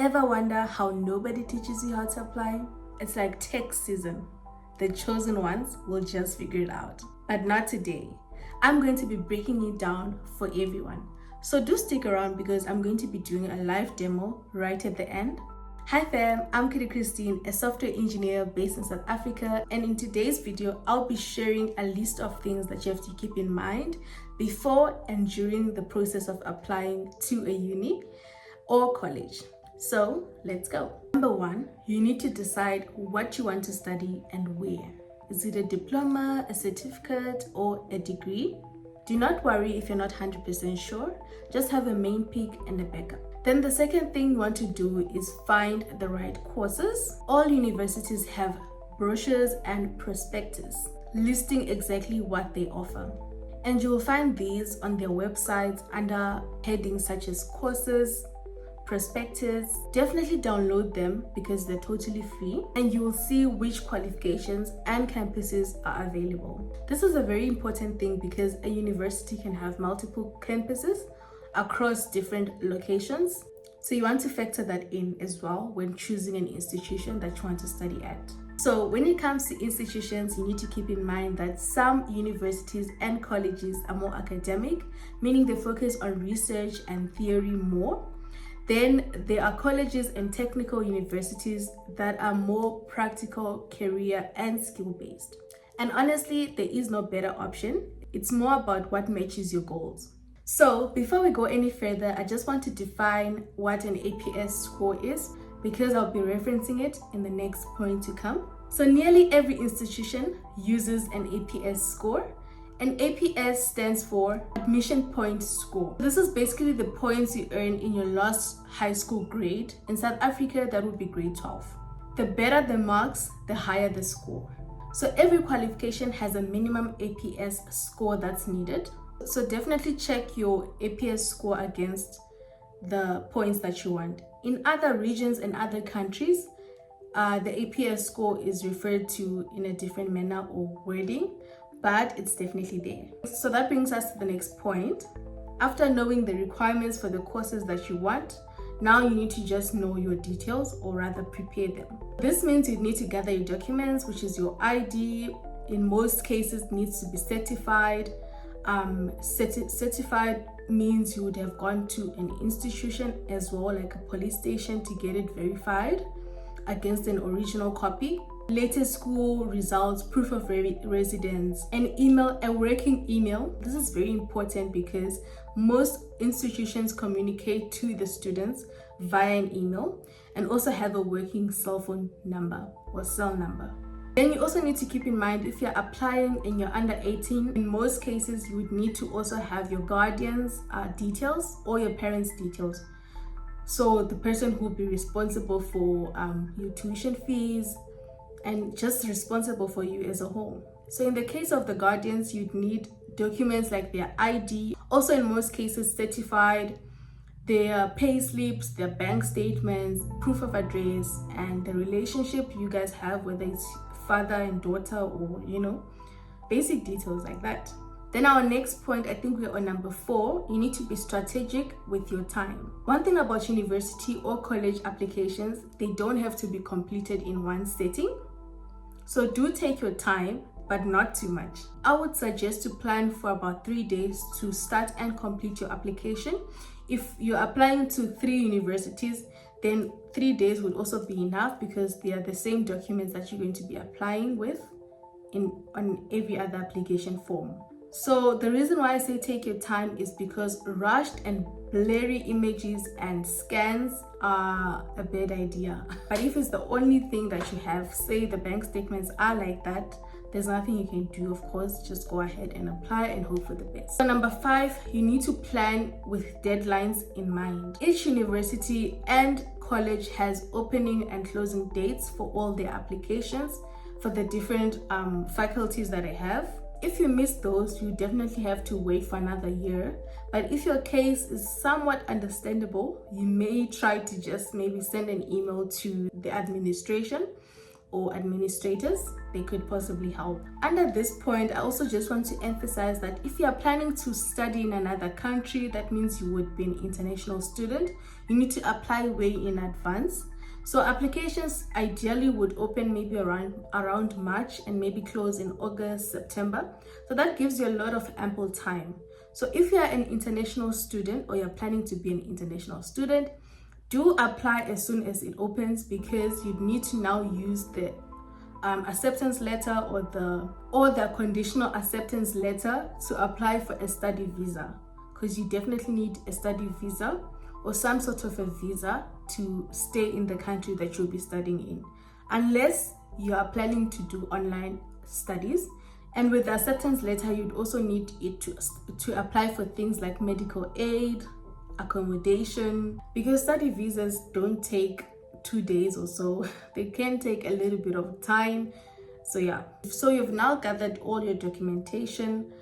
Ever wonder how nobody teaches you how to apply? It's like tech season. The chosen ones will just figure it out. But not today. I'm going to be breaking it down for everyone. So do stick around because I'm going to be doing a live demo right at the end. Hi fam, I'm Kuda Christine, a software engineer based in South Africa, and in today's video, I'll be sharing a list of things that you have to keep in mind before and during the process of applying to a uni or college. So let's go. Number one, you need to decide what you want to study and where. Is it a diploma, a certificate, or a degree? Do not worry if you're not 100% sure, just have a main pick and a backup. Then the second thing you want to do is find the right courses. All universities have brochures and prospectus listing exactly what they offer. And you will find these on their websites under headings such as courses, prospectus. Definitely download them because they're totally free, and you will see which qualifications and campuses are available. This is a very important thing because a university can have multiple campuses across different locations. So you want to factor that in as well when choosing an institution that you want to study at. So when it comes to institutions, you need to keep in mind that some universities and colleges are more academic, meaning they focus on research and theory more. Then there are colleges and technical universities that are more practical, career and skill based. And honestly, there is no better option. It's more about what matches your goals. So before we go any further, I just want to define what an APS score is because I'll be referencing it in the next point to come. So nearly every institution uses an APS score. An APS stands for Admission Point Score. This is basically the points you earn in your last high school grade. In South Africa, that would be grade 12. The better the marks, the higher the score. So every qualification has a minimum APS score that's needed. So definitely check your APS score against the points that you want. In other regions and other countries, the APS score is referred to in a different manner or wording, but it's definitely there. So that brings us to the next point. After knowing the requirements for the courses that you want, now you need to just know your details, or rather prepare them. This means you need to gather your documents, which is your ID. In most cases, needs to be certified. Certified means you would have gone to an institution as well, like a police station, to get it verified against an original copy. Latest school results, proof of residence, an email, a working email. This is very important because most institutions communicate to the students via an email, and also have a working cell phone number or cell number. Then you also need to keep in mind, if you're applying and you're under 18, in most cases you would need to also have your guardian's details or your parents' details. So the person who will be responsible for your tuition fees and just responsible for you as a whole. So in the case of the guardians, you'd need documents like their ID, also in most cases certified, their pay slips, their bank statements, proof of address, and the relationship you guys have, whether it's father and daughter, or basic details like that. Then our next point, I think we're on number 4, you need to be strategic with your time. One thing about university or college applications, they don't have to be completed in one setting. So do take your time, but not too much. I would suggest to plan for about 3 days to start and complete your application. If you're applying to 3 universities, then 3 days would also be enough because they are the same documents that you're going to be applying with on every other application form. So the reason why I say take your time is because rushed and blurry images and scans are a bad idea. But if it's the only thing that you have, say the bank statements are like that, there's nothing you can do, of course. Just go ahead and apply and hope for the best. So number 5, you need to plan with deadlines in mind. Each university and college has opening and closing dates for all their applications for the different faculties that I have. If you miss those, you definitely have to wait for another year. But if your case is somewhat understandable, you may try to just maybe send an email to the administration or administrators, they could possibly help. And at this point, I also just want to emphasize that if you are planning to study in another country, that means you would be an international student, you need to apply way in advance. So applications ideally would open maybe around March and maybe close in August, September. So that gives you a lot of ample time. So if you are an international student or you're planning to be an international student, do apply as soon as it opens, because you need to now use the acceptance letter or the conditional acceptance letter to apply for a study visa, because you definitely need a study visa or some sort of a visa to stay in the country that you'll be studying in, unless you are planning to do online studies. And with the acceptance letter, you'd also need it to apply for things like medical aid, accommodation, because study visas don't take 2 days or so. They can take a little bit of time. So yeah, so you've now gathered all your documentation,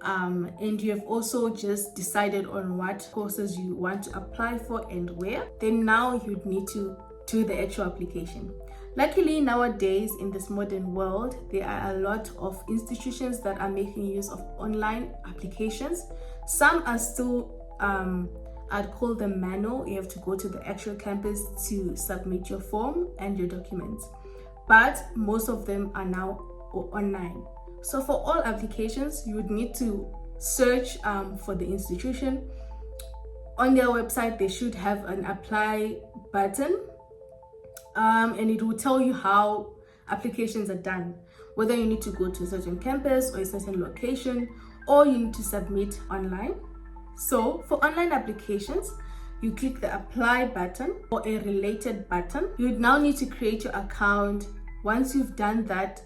and you have also just decided on what courses you want to apply for and where. Then now you'd need to do the actual application. Luckily, nowadays in this modern world, there are a lot of institutions that are making use of online applications. Some are still I'd call them manual. You have to go to the actual campus to submit your form and your documents, but most of them are now online. So for all applications, you would need to search for the institution. On their website, they should have an apply button, and it will tell you how applications are done, whether you need to go to a certain campus or a certain location, or you need to submit online. So for online applications, you click the apply button or a related button. You would now need to create your account. Once you've done that,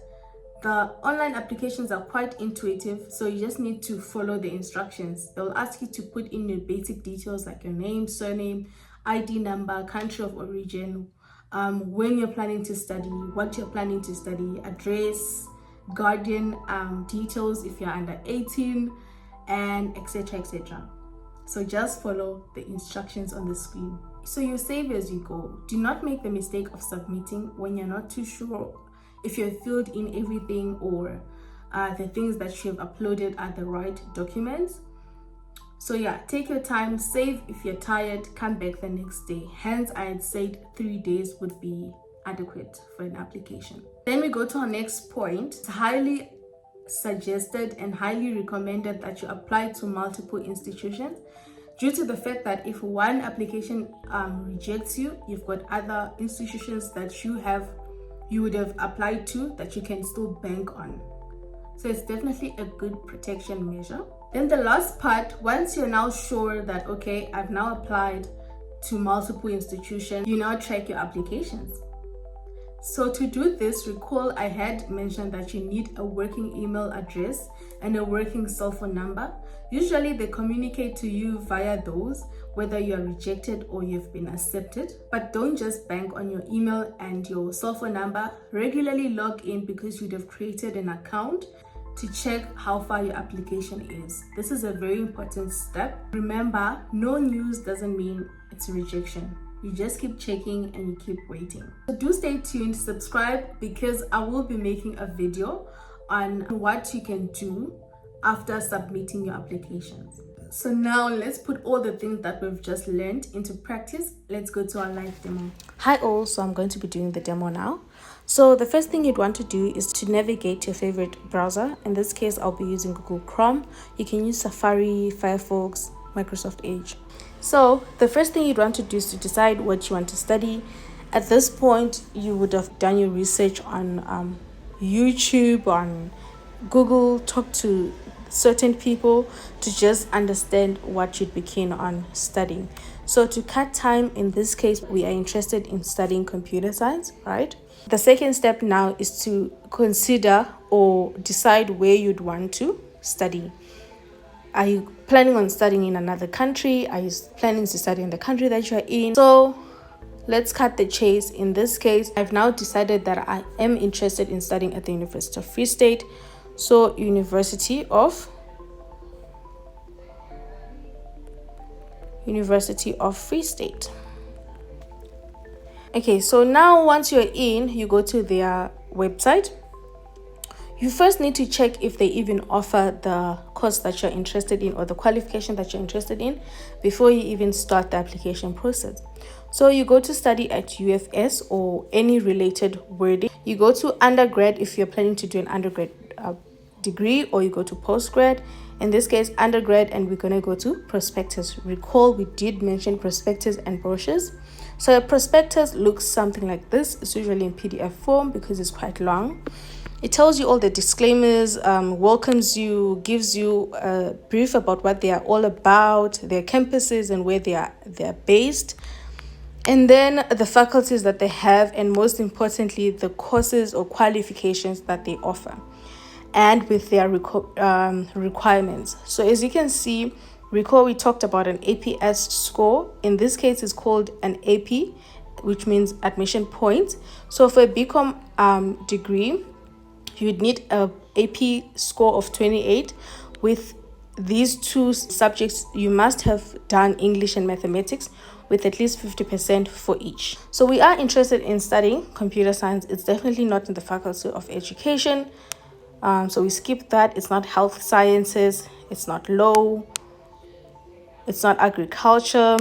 the online applications are quite intuitive, so you just need to follow the instructions. They'll ask you to put in your basic details like your name, surname, ID number, country of origin, when you're planning to study, what you're planning to study, address, guardian details if you're under 18, and etc, etc. So just follow the instructions on the screen. So you save as you go. Do not make the mistake of submitting when you're not too sure if you've filled in everything or the things that you've uploaded are the right documents. So yeah, take your time, save if you're tired, come back the next day. Hence, I had said 3 days would be adequate for an application. Then we go to our next point. It's highly suggested and highly recommended that you apply to multiple institutions, due to the fact that if one application rejects you, you've got other institutions that you would have applied to that you can still bank on. So it's definitely a good protection measure. Then the last part, once you're now sure that, okay, I've now applied to multiple institutions, you now track your applications. So to do this, recall I had mentioned that you need a working email address and a working cell phone number. Usually they communicate to you via those, whether you are rejected or you've been accepted. But don't just bank on your email and your cell phone number. Regularly log in, because you'd have created an account, to check how far your application is. This is a very important step. Remember, no news doesn't mean it's a rejection. You just keep checking and you keep waiting. So do stay tuned, subscribe, because I will be making a video on what you can do after submitting your applications. So now let's put all the things that we've just learned into practice. Let's go to our live demo. Hi all, so I'm going to be doing the demo now. So the first thing you'd want to do is to navigate your favorite browser. In this case, I'll be using Google Chrome. You can use Safari, Firefox, Microsoft Edge. So the first thing you'd want to do is to decide what you want to study. At this point, you would have done your research on YouTube, on Google, talk to certain people to just understand what you'd be keen on studying. So to cut time, in this case, we are interested in studying computer science, right? The second step now is to consider or decide where you'd want to study. Are you planning on studying in another country? Are you planning to study in the country that you're in? So let's cut the chase. In this case, I've now decided that I am interested in studying at the University of Free State. So University of Free State. Okay, so now once you're in, you go to their website. You first need to check if they even offer the course that you're interested in or the qualification that you're interested in before you even start the application process. So you go to study at UFS or any related wording. You go to undergrad if you're planning to do an undergrad degree, or you go to postgrad. In this case, undergrad, and we're going to go to prospectus. Recall we did mention prospectus and brochures. So a prospectus looks something like this. It's usually in PDF form because it's quite long. It tells you all the disclaimers, welcomes you, gives you a brief about what they are all about, their campuses and where they're based, and then the faculties that they have, and most importantly, the courses or qualifications that they offer, and with their requirements. So as you can see, recall we talked about an APS score. In this case, it's called an AP, which means admission point. So for a BCom degree, you'd need a AP score of 28. With these two subjects, you must have done English and mathematics with at least 50% for each. So we are interested in studying computer science. It's definitely not in the Faculty of Education. So we skip that. It's not health sciences. It's not law. It's not agriculture.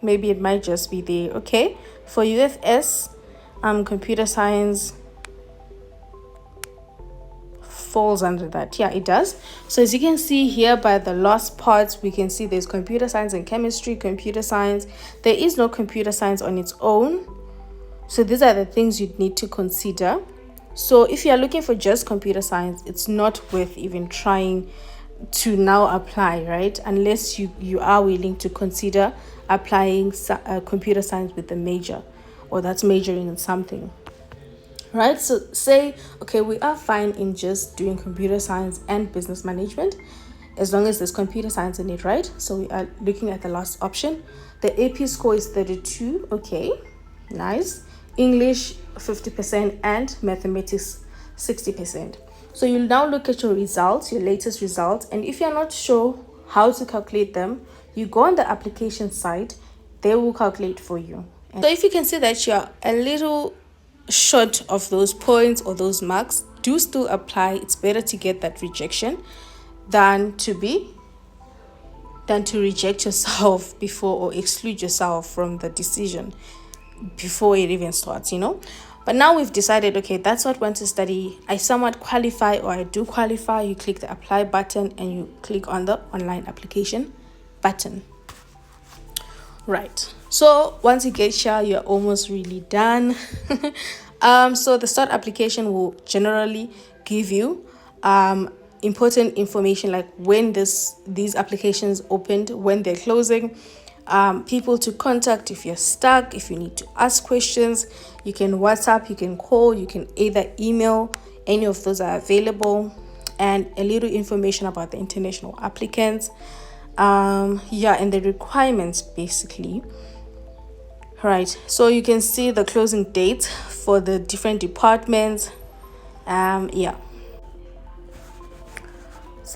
Maybe it might just be there. Okay. For UFS, computer science falls under that. Yeah, it does. So as you can see here by the last parts, we can see there's computer science and chemistry, computer science. There is no computer science on its own. So these are the things you'd need to consider. So if you're looking for just computer science, it's not worth even trying to now apply, right? Unless you are willing to consider applying computer science with a major, or that's majoring in something, right? So say, okay, we are fine in just doing computer science and business management as long as there's computer science in it, right? So we are looking at the last option. The AP score is 32. Okay, nice. English 50% and mathematics 60%. So you'll now look at your results, your latest results, and if you're not sure how to calculate them, you go on the application site. They will calculate for you. So if you can see that you're a little short of those points or those marks, do still apply. It's better to get that rejection than to reject yourself before, or exclude yourself from the decision before it even starts, But now we've decided, okay, that's what I want to study. I somewhat qualify, or I do qualify. You click the apply button and you click on the online application button. Right. So once you get here, you're almost really done. So the start application will generally give you important information like when these applications opened, when they're closing, people to contact if you're stuck, if you need to ask questions. You can WhatsApp, you can call, you can either email. Any of those are available, and a little information about the international applicants. And the requirements basically. Right, so you can see the closing dates for the different departments. So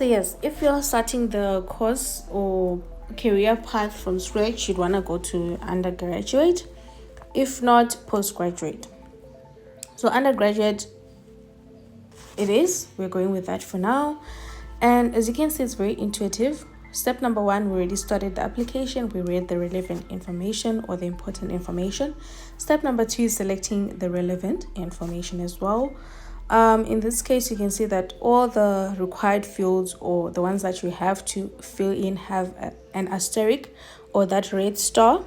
yes, if you're starting the course or career path from scratch, you'd want to go to undergraduate, if not postgraduate. So undergraduate we're going with that for now. And as you can see, it's very intuitive. Step number 1, we already started the application. We read the relevant information or the important information. Step number 2 is selecting the relevant information as well. In this case, you can see that all the required fields, or the ones that you have to fill in, have an asterisk or that red star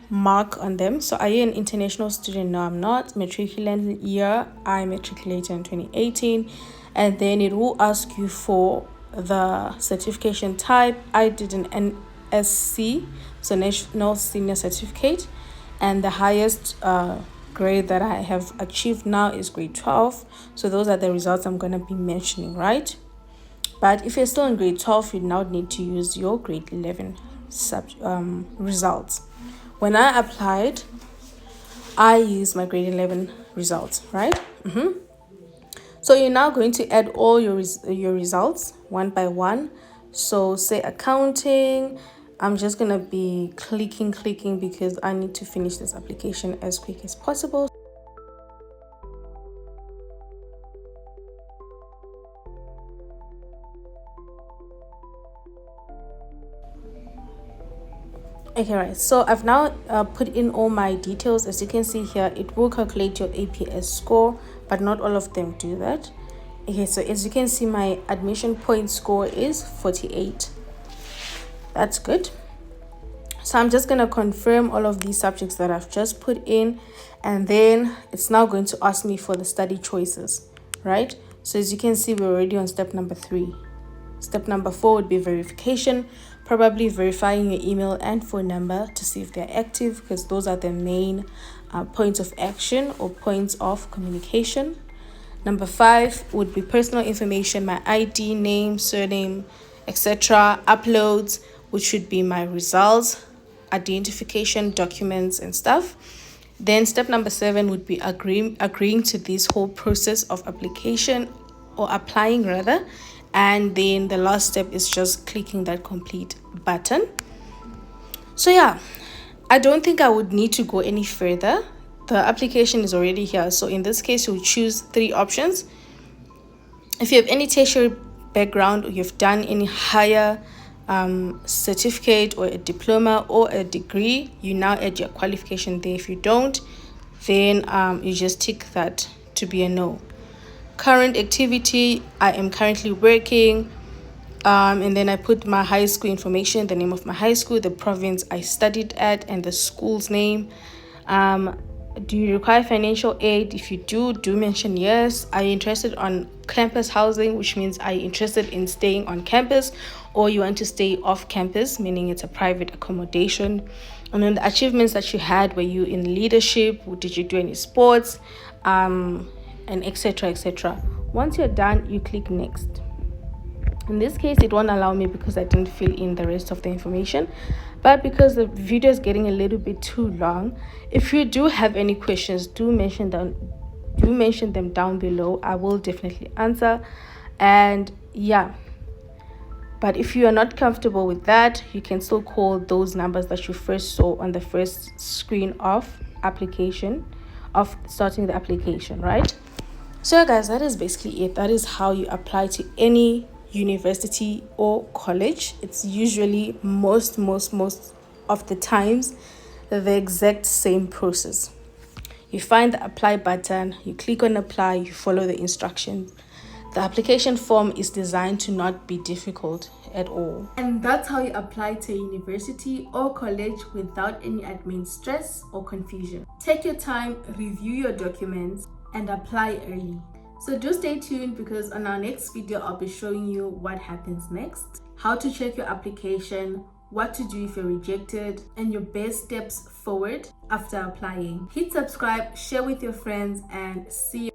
mark on them. So are you an international student? No, I'm not. Matriculant year, I matriculated in 2018. And then it will ask you for the certification type. I did an NSC, so National Senior Certificate, and the highest grade that I have achieved now is grade 12. So those are the results I'm going to be mentioning, right? But if you're still in grade 12, you now need to use your grade 11 results. When I applied, I used my grade 11 results, right? So you're now going to add all your results one by one. So say accounting, I'm just gonna be clicking because I need to finish this application as quick as possible. Okay, right, so I've now put in all my details. As you can see here, it will calculate your APS score, but not all of them do that. Okay, so as you can see, my admission point score is 48. That's good. So I'm just going to confirm all of these subjects that I've just put in, and then it's now going to ask me for the study choices, right? So as you can see, we're already on step number 3. Step number 4 would be verification, probably verifying your email and phone number to see if they're active, because those are the main points of action or points of communication. Number 5 would be personal information, my ID, name, surname, etc. Uploads, which should be my results, identification, documents and stuff. Then step number 7 would be agreeing to this whole process of application, or applying rather. And then the last step is just clicking that complete button. So yeah, I don't think I would need to go any further. The application is already here. So in this case, you'll choose 3 options. If you have any tertiary background, or you've done any higher certificate or a diploma or a degree, you now add your qualification there. If you don't, then you just tick that to be a no. Current activity, I am currently working, and then I put my high school information, the name of my high school, the province I studied at, and the school's name. Do you require financial aid? If you do mention yes. Are you interested on campus housing, which means are you interested in staying on campus, or you want to stay off campus, meaning it's a private accommodation. And then the achievements that you had, were you in leadership, did you do any sports, and etc. Once you're done, you click next. In this case, it won't allow me because I didn't fill in the rest of the information, but because the video is getting a little bit too long, if you do have any questions, do mention them down below. I will definitely answer. And yeah, but if you are not comfortable with that, you can still call those numbers that you first saw on the first screen of starting the application, right? So guys, that is basically it. That is how you apply to any university or college. It's usually most of the times the exact same process. You find the apply button, you click on apply, you follow the instructions. The application form is designed to not be difficult at all. And that's how you apply to a university or college without any admin stress or confusion. Take your time, review your documents, and apply early. So do stay tuned, because on our next video, I'll be showing you what happens next, how to check your application, what to do if you're rejected, and your best steps forward after applying. Hit subscribe, share with your friends, and see you.